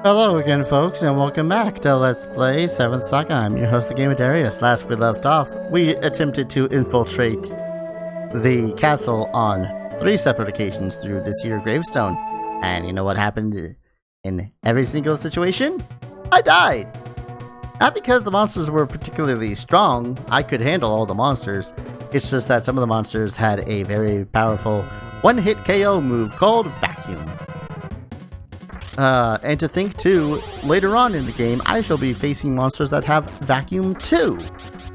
Hello again, folks, and welcome back to Let's Play 7th Saga. I'm your host, the Gamer Darius. Last we left off, we attempted to infiltrate the castle on 3 separate occasions through this here gravestone. And you know what happened in every single situation? I died! Not because the monsters were particularly strong, I could handle all the monsters. It's just that some of the monsters had a very powerful one-hit KO move called Vaccumed. And to think too, later on in the game, I shall be facing monsters that have Vacuum too,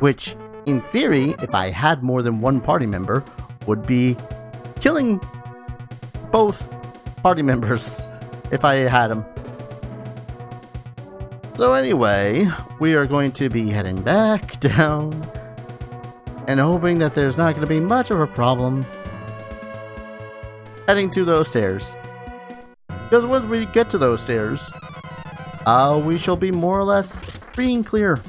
which, in theory, if I had more than one party member, would be killing both party members if I had them. So anyway, we are going to be heading back down and hoping that there's not going to be much of a problem heading to those stairs. Because once we get to those stairs, we shall be more or less free and clear.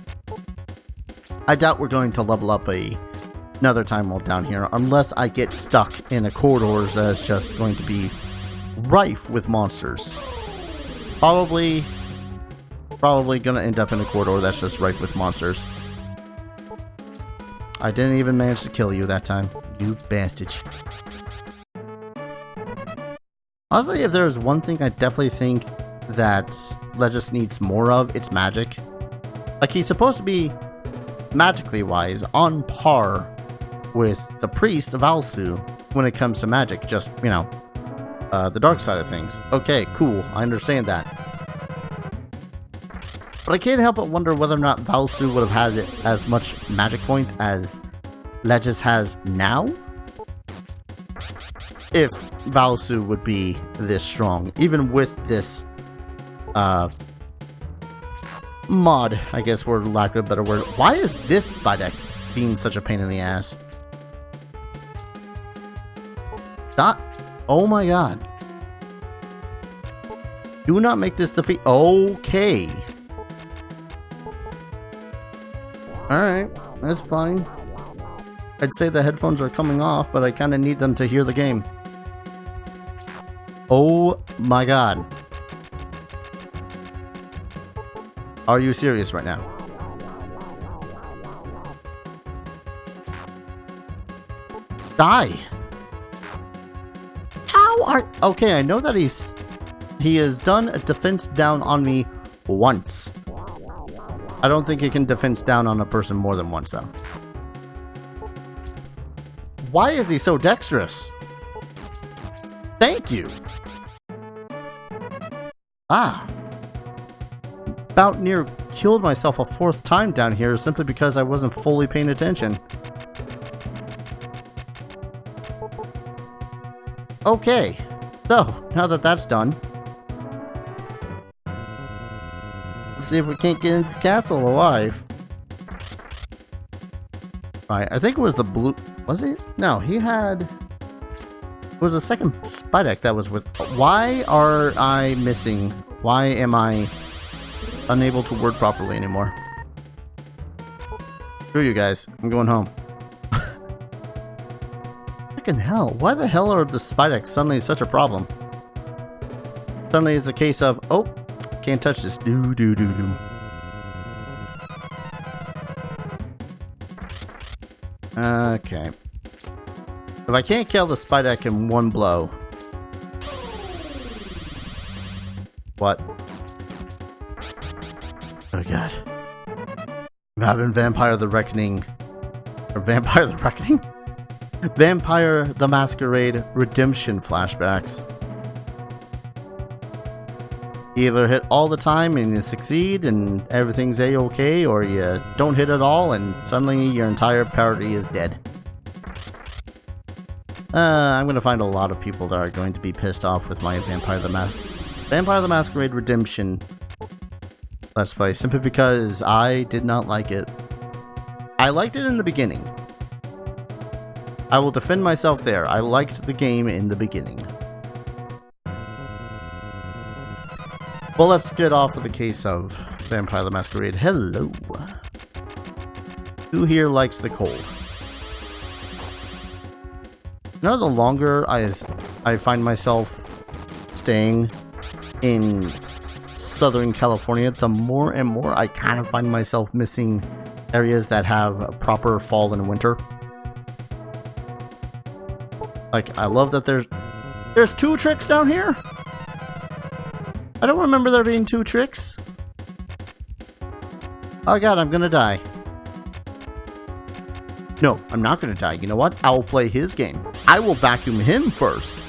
I doubt we're going to level up another time while down here, unless I get stuck in a corridor that is just going to be rife with monsters. Probably gonna end up in a corridor that's just rife with monsters. I didn't even manage to kill you that time, you bastard. Honestly, if there's one thing I definitely think that Lejes needs more of, it's magic. Like, he's supposed to be, magically wise, on par with the priest Valsu when it comes to magic. Just, you know, the dark side of things. Okay, cool, I understand that. But I can't help but wonder whether or not Valsu would have had as much magic points as Lejes has now. If Valsu would be this strong, even with this mod, I guess, for lack of a better word. Why is this Spidex being such a pain in the ass? Stop. Oh my god. Do not make this defeat. Okay. Alright, that's fine. I'd say the headphones are coming off, but I kind of need them to hear the game. Oh my god. Are you serious right now? Die! How are... Okay, I know that he has done a defense down on me once. I don't think he can defense down on a person more than once, though. Why is he so dexterous? Thank you! Ah. About near killed myself a 4th time down here simply because I wasn't fully paying attention. Okay. So, now that that's done, let's see if we can't get into the castle alive. Alright, I think it was the blue... Was it? No, he had... It was the second Spidex that was with... Why are I missing? Why am I unable to word properly anymore? Screw you guys. I'm going home. Fucking hell. Why the hell are the Spidex suddenly such a problem? Suddenly it's a case of, oh, can't touch this. Do. Okay. If I can't kill the Spidex in one blow... What? Oh god. I'm having Vampire the Reckoning... Or Vampire the Reckoning? Vampire the Masquerade Redemption flashbacks. You either hit all the time and you succeed and everything's a-okay, or you don't hit at all and suddenly your entire party is dead. I'm going to find a lot of people that are going to be pissed off with my Vampire the Masquerade Redemption Let's Play, simply because I did not like it. I liked it in the beginning. I will defend myself there. I liked the game in the beginning. Well, let's get off of the case of Vampire the Masquerade. Hello. Who here likes the cold? You know, the longer I find myself staying in Southern California, the more and more I kind of find myself missing areas that have proper fall and winter. Like, I love that there's 2 tricks down here? I don't remember there being 2 tricks. Oh god, I'm gonna die. No, I'm not gonna die. You know what? I will play his game. I will vacuum him first.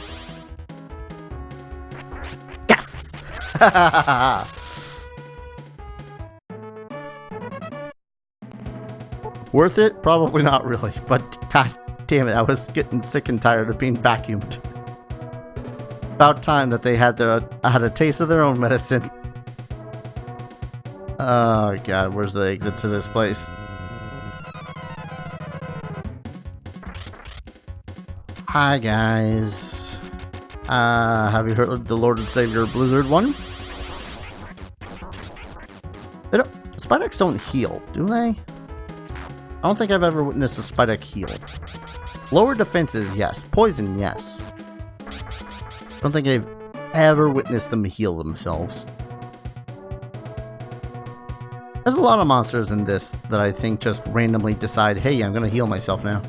Yes! Worth it? Probably not really, but god damn it, I was getting sick and tired of being vacuumed. About time that they had a taste of their own medicine. Oh god, where's the exit to this place? Hi guys. Have you heard of the Lord and Savior Blizzard one? Spideks don't heal, do they? I don't think I've ever witnessed a Spidek heal. Lower defenses, yes. Poison, yes. I don't think I've ever witnessed them heal themselves. There's a lot of monsters in this that I think just randomly decide, hey, I'm gonna heal myself now.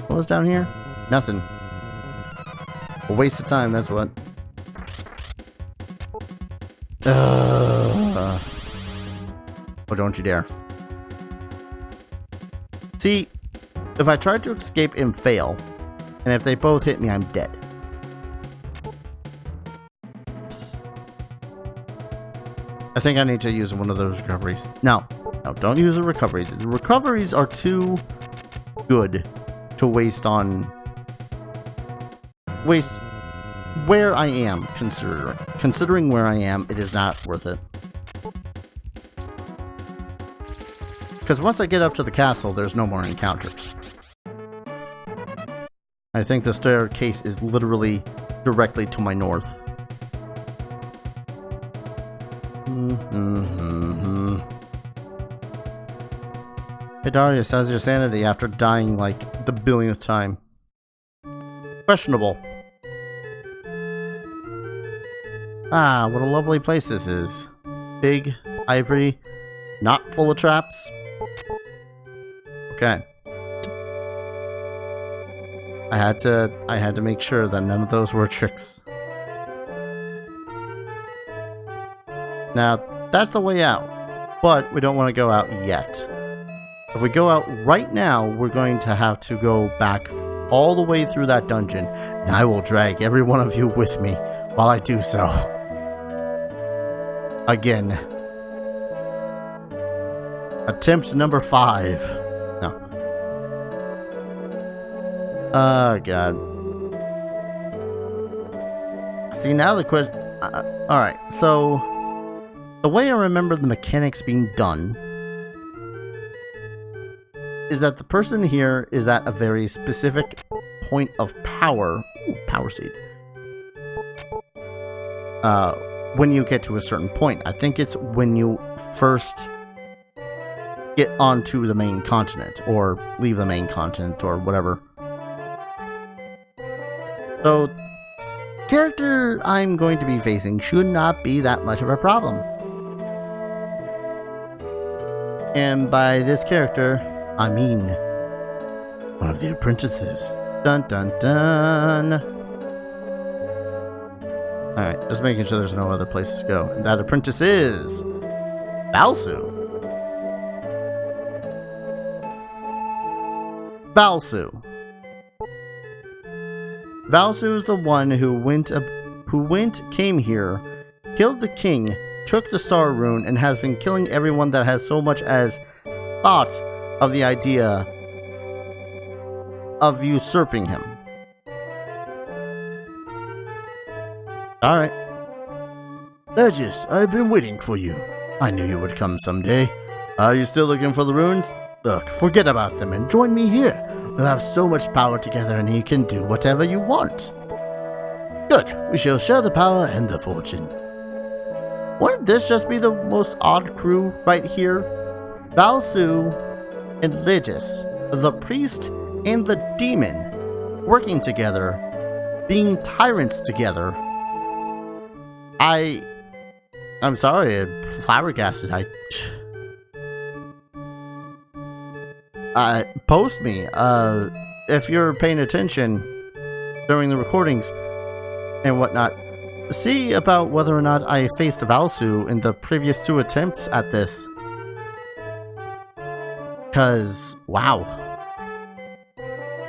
What was down here? Nothing. A waste of time, that's what. Oh, don't you dare. See, if I try to escape and fail, and if they both hit me, I'm dead. I think I need to use one of those recoveries. No, don't use a recovery. The recoveries are too good to waste where I am. Considering where I am, it is not worth it. Because once I get up to the castle, there's no more encounters. I think the staircase is literally directly to my north. Hey Darius, how's your sanity after dying like the billionth time? Questionable. Ah, what a lovely place this is. Big, ivory, not full of traps. Okay. I had to make sure that none of those were tricks. Now, that's the way out, but we don't want to go out yet. If we go out right now, we're going to have to go back all the way through that dungeon, and I will drag every one of you with me while I do so. Again. Attempt number 5. No. Oh, God. See, now the question... Alright, so... the way I remember the mechanics being done is that the person here is at a very specific point of power. Ooh, power seed. When you get to a certain point. I think it's when you first get onto the main continent or leave the main continent or whatever. So, character I'm going to be facing should not be that much of a problem. And by this character, I mean one of the apprentices. Dun dun dun. Alright, just making sure there's no other places to go. And that apprentice is Balsu. Valsu is the one who came here, killed the king, took the star rune, and has been killing everyone that has so much as thought of the idea of usurping him. Alright. Lejes, I've been waiting for you. I knew you would come someday. Are you still looking for the runes? Look, forget about them and join me here. We'll have so much power together and you can do whatever you want. Good, we shall share the power and the fortune. Wouldn't this just be the most odd crew right here? Valsu and Lejes, the priest and the demon, working together, being tyrants together. I'm sorry, flabbergasted. Post me, if you're paying attention during the recordings and whatnot. See about whether or not I faced Valsu in the previous 2 attempts at this. Cause, wow.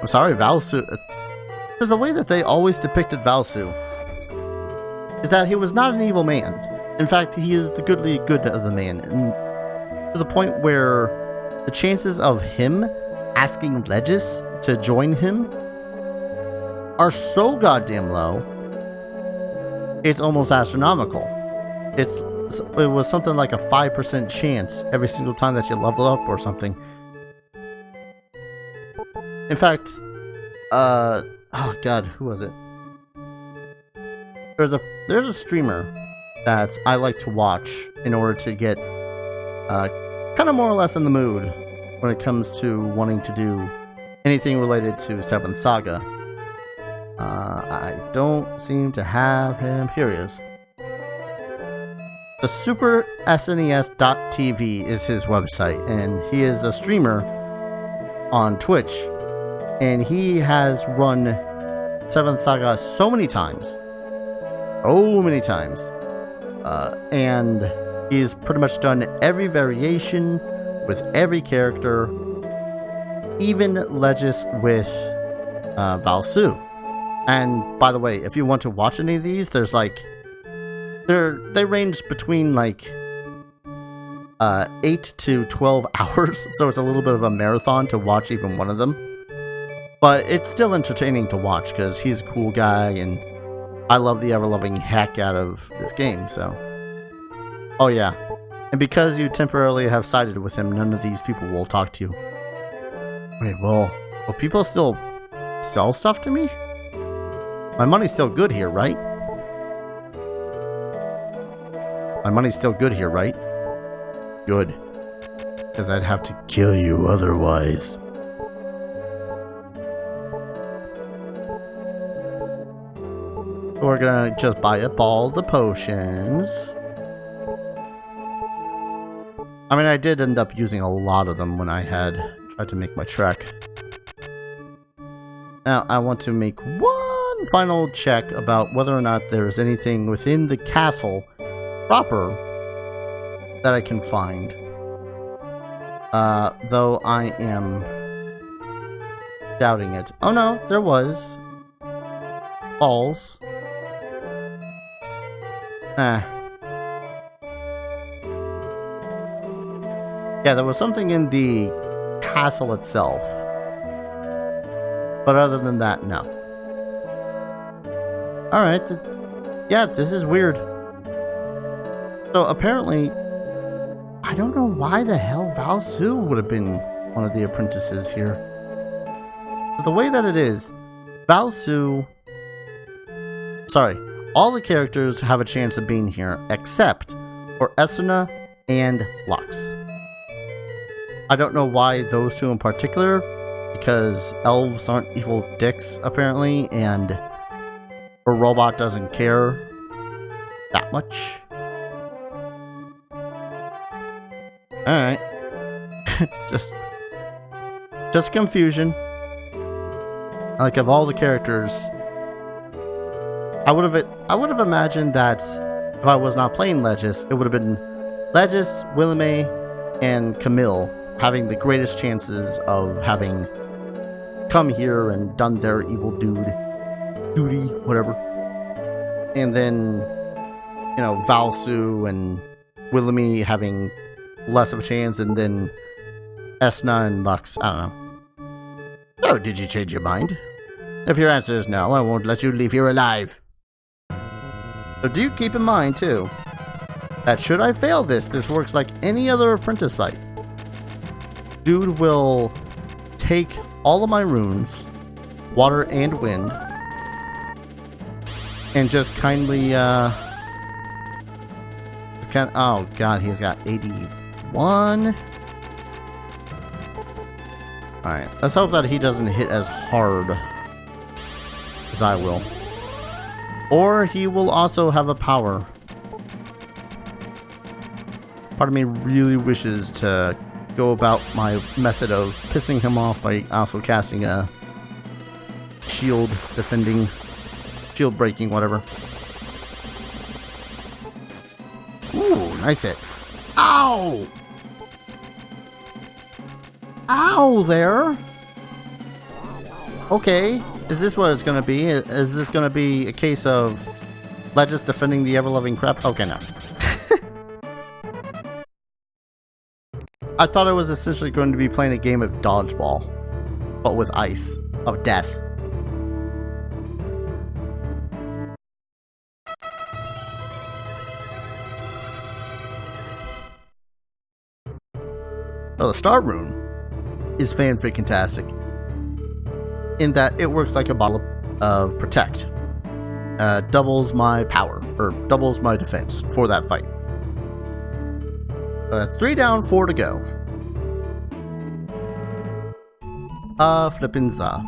I'm sorry, Valsu. Because the way that they always depicted Valsu is that he was not an evil man. In fact, he is the goodly good of the man. And to the point where the chances of him asking Lejes to join him are so goddamn low, it's almost astronomical. It was something like a 5% chance every single time that you level up or something. In fact, oh god, who was it? There's a streamer that I like to watch in order to get kind of more or less in the mood when it comes to wanting to do anything related to 7th Saga. I don't seem to have him. Here he is. The Super SNES.TV is his website, and he is a streamer on Twitch, and he has run 7th Saga so many times, and he's pretty much done every variation with every character, even Lejes with Valsu. And by the way, if you want to watch any of these, there's like they range between like 8 to 12 hours, so it's a little bit of a marathon to watch even one of them. But it's still entertaining to watch because he's a cool guy, and I love the ever-loving heck out of this game. So, oh yeah, and because you temporarily have sided with him, none of these people will talk to you. Wait, will people still sell stuff to me? My money's still good here, right? My money's still good here, right? Good. Because I'd have to kill you otherwise. So we're gonna just buy up all the potions. I mean, I did end up using a lot of them when I had tried to make my trek. Now, I want to make one final check about whether or not there is anything within the castle proper that I can find. Though I am doubting it. Oh no, there was. Balls. Yeah, there was something in the castle itself. But other than that, no. Alright, yeah, this is weird. So apparently, I don't know why the hell Valsu would have been one of the apprentices here. But the way that it is, Valsu... Sorry, all the characters have a chance of being here, except for Esuna and Lux. I don't know why those two in particular, because elves aren't evil dicks, apparently, and a robot doesn't care that much. Alright. just confusion. Like, of all the characters, I would have imagined that if I was not playing Lejes, it would have been Lejes, Willemay, and Camille having the greatest chances of having come here and done their evil duty, whatever. And then, you know, Valsu and Willemay having less of a chance, and then Esna and Lux, I don't know. Oh, did you change your mind? If your answer is no, I won't let you leave here alive. So do keep in mind, too, that should I fail this works like any other apprentice fight. Dude will take all of my runes, water and wind, and just kindly, oh god, he's got 81. Alright, let's hope that he doesn't hit as hard as I will. Or he will also have a power. Part of me really wishes to go about my method of pissing him off by also casting a shield defending, shield breaking, whatever. Ooh, nice hit. Ow! Ow there! Okay, is this what it's gonna be? Is this gonna be a case of Lejes defending the ever-loving crap? Okay, no. I thought I was essentially going to be playing a game of dodgeball, but with ice of death. Well, the Star Rune is fan-freaking-tastic in that it works like a bottle of Protect. Doubles my power, or doubles my defense for that fight. 3 down, 4 to go. Flippin' za.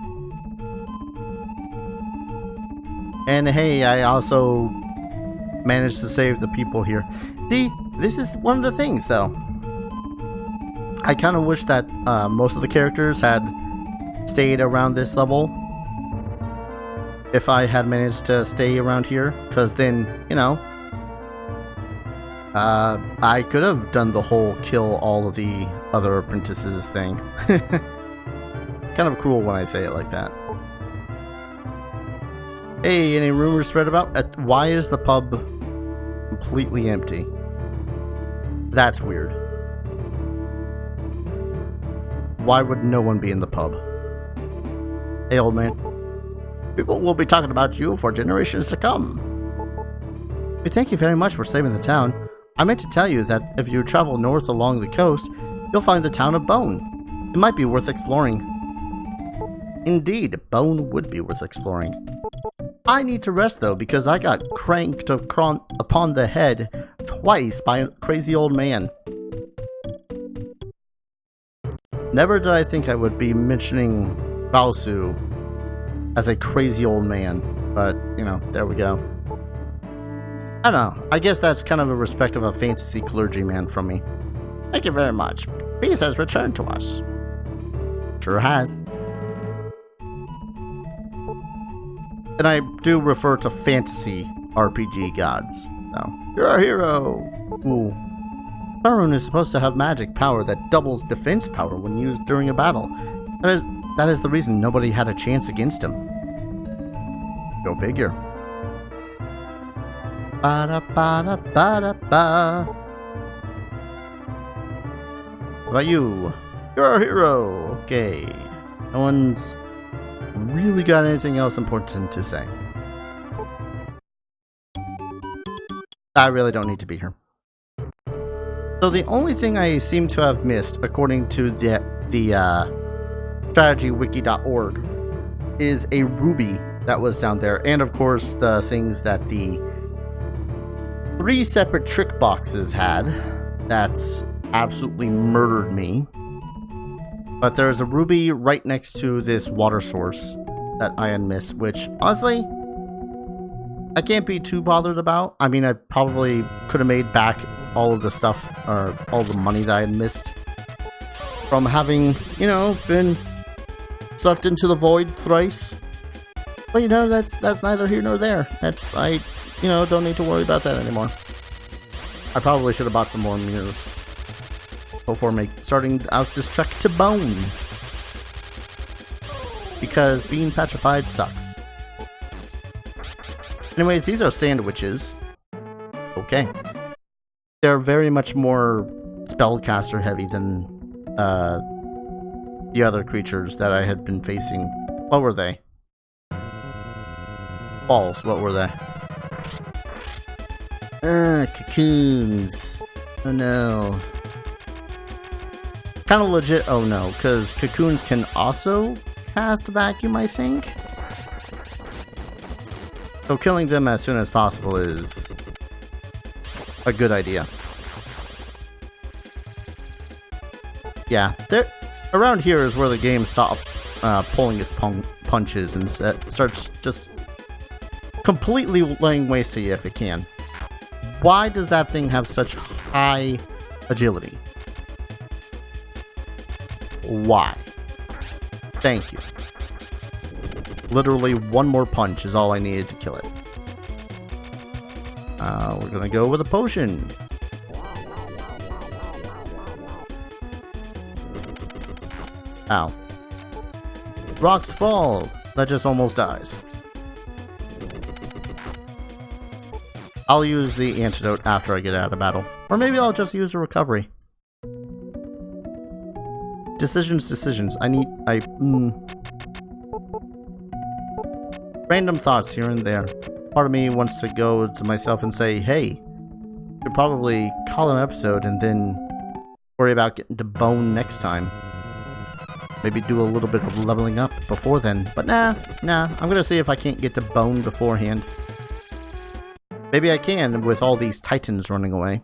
And hey, I also managed to save the people here. See, this is one of the things, though. I kind of wish that most of the characters had stayed around this level. If I had managed to stay around here, because then, you know, I could have done the whole kill all of the other apprentices thing. Kind of cruel when I say it like that. Hey, any rumors spread about? Why is the pub completely empty? That's weird. Why would no one be in the pub? Hey, old man. People will be talking about you for generations to come. We thank you very much for saving the town. I meant to tell you that if you travel north along the coast, you'll find the town of Bone. It might be worth exploring. Indeed, Bone would be worth exploring. I need to rest though, because I got cranked upon the head twice by a crazy old man. Never did I think I would be mentioning Balsu as a crazy old man, but, you know, there we go. I don't know, I guess that's kind of a respect of a fantasy clergyman from me. Thank you very much. Peace has returned to us. Sure has. And I do refer to fantasy RPG gods. So, you're a hero! Ooh. Star Rune is supposed to have magic power that doubles defense power when used during a battle. That is the reason nobody had a chance against him. Go figure. Ba-da-ba-da-ba-da-ba. What about you? You're a hero! Okay. No one's really got anything else important to say. I really don't need to be here. So the only thing I seem to have missed, according to the strategywiki.org, is a ruby that was down there, and of course the things that the 3 separate trick boxes had. That's absolutely murdered me. But there's a ruby right next to this water source that I had missed, which honestly I can't be too bothered about. I mean, I probably could have made back all of the stuff, or all the money that I had missed from having, you know, been sucked into the void thrice. But you know, that's neither here nor there. I don't need to worry about that anymore. I probably should have bought some more mirrors before starting out this trek to Bone, because being petrified sucks. Anyways, these are sandwiches. Okay. They're very much more spellcaster heavy than the other creatures that I had been facing. What were they? Balls, what were they? Cocoons. Oh no. Kind of legit, oh no, because cocoons can also cast vacuum, I think? So killing them as soon as possible is a good idea. Yeah, around here is where the game stops pulling its punches and starts just completely laying waste to you if it can. Why does that thing have such high agility. Why? Thank you. Literally one more punch is all I needed to kill it. We're gonna go with a potion. Ow. Rocks fall. That just almost dies. I'll use the antidote after I get out of battle. Or maybe I'll just use a recovery. Decisions. Random thoughts here and there. Part of me wants to go to myself and say, hey, you could probably call an episode and then worry about getting to bone next time. Maybe do a little bit of leveling up before then. But nah, I'm gonna see if I can't get to bone beforehand. Maybe I can with all these titans running away.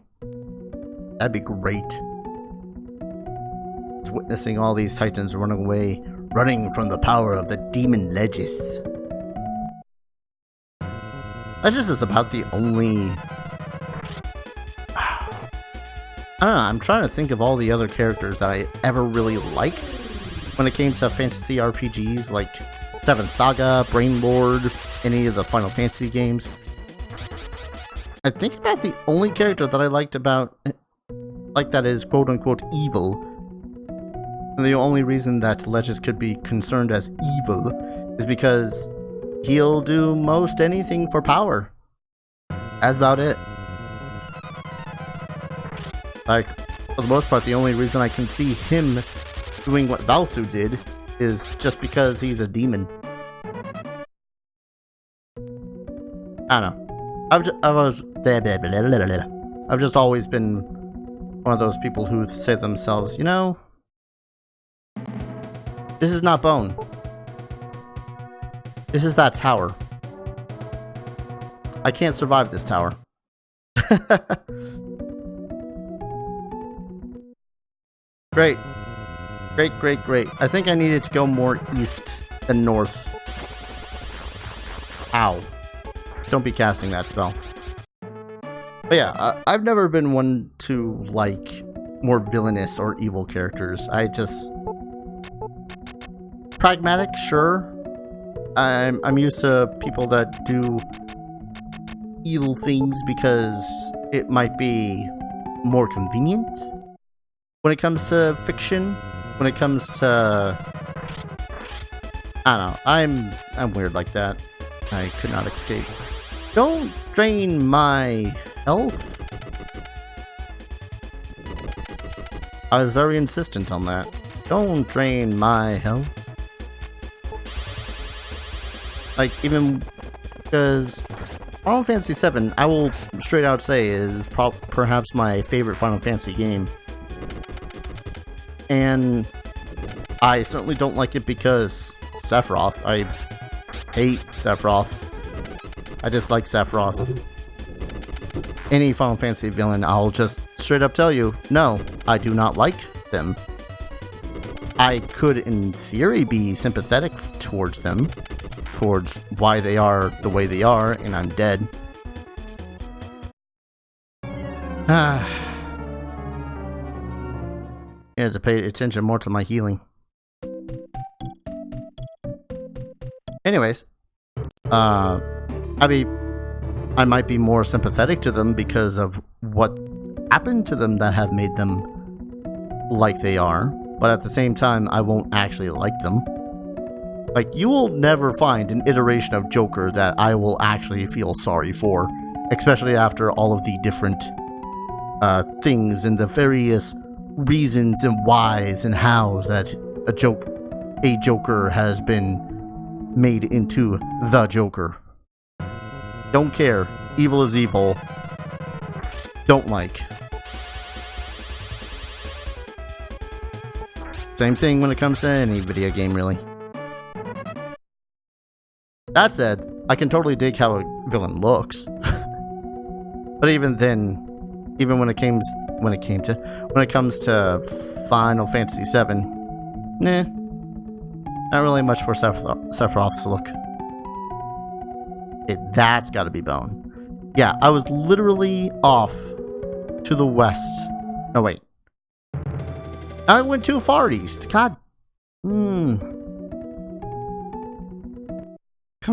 That'd be great. Just witnessing all these titans running away, running from the power of the demon Lejes. Lejes is about the only... I don't know, I'm trying to think of all the other characters that I ever really liked when it came to fantasy RPGs like 7th Saga, Brainlord, any of the Final Fantasy games. I think about the only character that I liked about, like that is quote-unquote evil. And the only reason that Lejes could be concerned as evil is because he'll do most anything for power. That's about it. Like, for the most part, the only reason I can see him doing what Vaccumed did is just because he's a demon. I don't know. I've just always been one of those people who say to themselves, you know, this is not bone. This is that tower. I can't survive this tower. Great. I think I needed to go more east than north. Ow. Don't be casting that spell. But yeah, I've never been one to like more villainous or evil characters. I just... Pragmatic, sure. I'm used to people that do evil things because it might be more convenient. When it comes to fiction, when it comes to... I don't know, I'm weird like that. I could not escape. Don't drain my health. I was very insistent on that. Don't drain my health. Like, even because Final Fantasy VII, I will straight out say, is perhaps my favorite Final Fantasy game. And I certainly don't like it because Sephiroth. I hate Sephiroth. I dislike Sephiroth. Any Final Fantasy villain, I'll just straight up tell you, no, I do not like them. I could, in theory, be sympathetic towards them, towards why they are the way they are, and I'm dead. I had to pay attention more to my healing. Anyways, I might be more sympathetic to them because of what happened to them that have made them like they are, but at the same time, I won't actually like them. Like, you will never find an iteration of Joker that I will actually feel sorry for, especially after all of the different things and the various reasons and whys and hows that a Joker has been made into the Joker. Don't care. Evil is evil. Don't like. Same thing when it comes to any video game, really. That said, I can totally dig how a villain looks. But even then, even when it comes to Final Fantasy VII, nah, not really much for Sephiroth's look. That's got to be bone. Yeah, I was literally off to the west No, wait. I went too far east. God. Come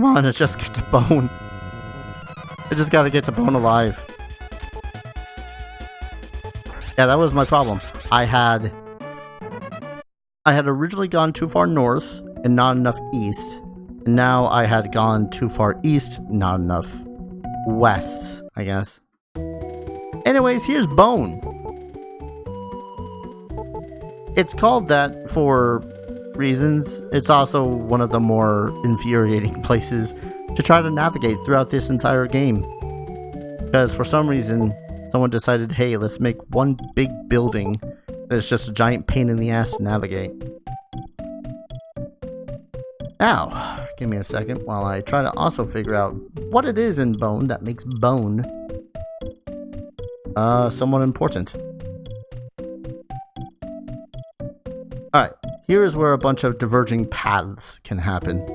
on, let's just get to Bone. I just gotta get to Bone alive. Yeah, that was my problem. I had originally gone too far north and not enough east. And now I had gone too far east, not enough west, I guess. Anyways, here's Bone. It's called that for reasons. It's also one of the more infuriating places to try to navigate throughout this entire game. Because for some reason, someone decided, hey, let's make one big building that's just a giant pain in the ass to navigate. Now, give me a second while I try to also figure out what it is in Bone that makes Bone somewhat important. Alright, here is where a bunch of diverging paths can happen.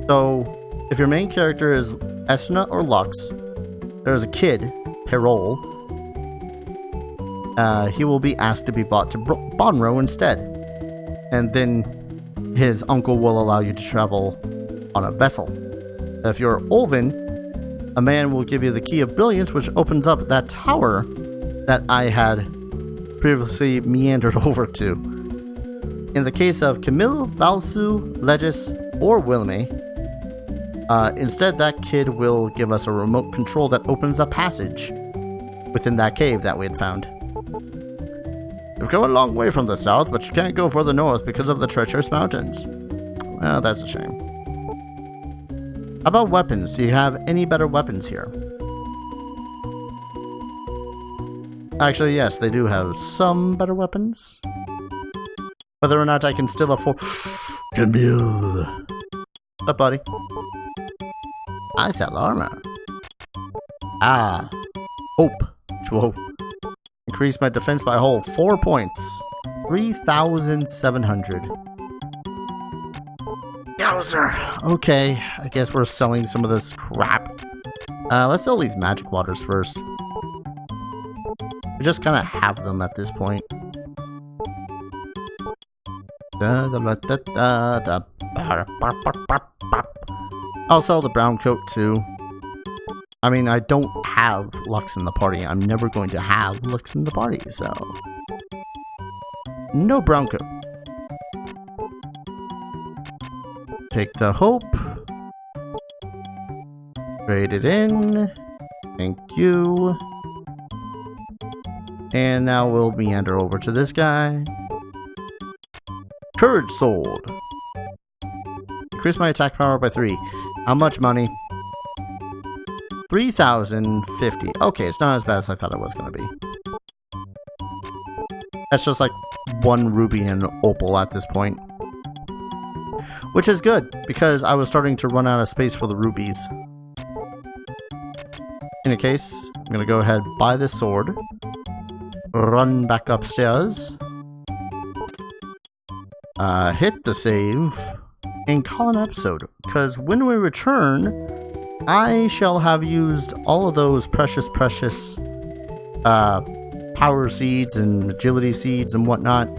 So, if your main character is Esna or Lux, there's a kid, Perol. He will be asked to be brought to Bonro instead. And then his uncle will allow you to travel on a vessel. If you're Olvin, a man will give you the Key of Brilliance, which opens up that tower that I had previously meandered over to. In the case of Camille, Valsu, Lejes, or Wilme, instead that kid will give us a remote control that opens a passage within that cave that we had found. You've come a long way from the south, but you can't go further north because of the treacherous mountains. Well, that's a shame. How about weapons? Do you have any better weapons here? Actually, yes, they do have some better weapons. Whether or not I can still afford... Camille! What's up, buddy? I sell armor. Ah. Hope. Whoa. Increase my defense by a whole 4 points. 3,700. Yowzer. Okay, I guess we're selling some of this crap. Let's sell these magic waters first. We just kind of have them at this point. I'll sell the brown coat too. I mean, I don't have Lux in the party. I'm never going to have Lux in the party, so... No brown coat. Take the hope. Trade it in. Thank you. And now we'll meander over to this guy. Courage Sword. Increase my attack power by 3. How much money? 3,050. Okay, it's not as bad as I thought it was going to be. That's just like 1 ruby and an opal at this point. Which is good, because I was starting to run out of space for the rubies. In any case, I'm going to go ahead and buy this sword. Run back upstairs. Hit the save. And call an episode. Because when we return, I shall have used all of those precious power seeds and agility seeds and whatnot.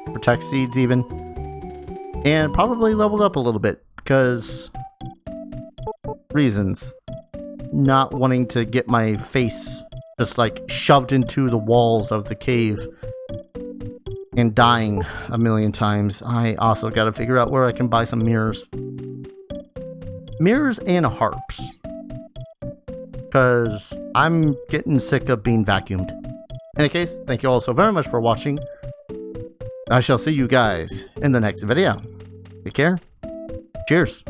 Protect seeds even. And probably leveled up a little bit. Because... reasons. Not wanting to get my face just like shoved into the walls of the cave and dying a million times. I also got to figure out where I can buy some mirrors. Mirrors and harps. Because I'm getting sick of being vacuumed. In any case, thank you all so very much for watching. I shall see you guys in the next video. Take care. Cheers.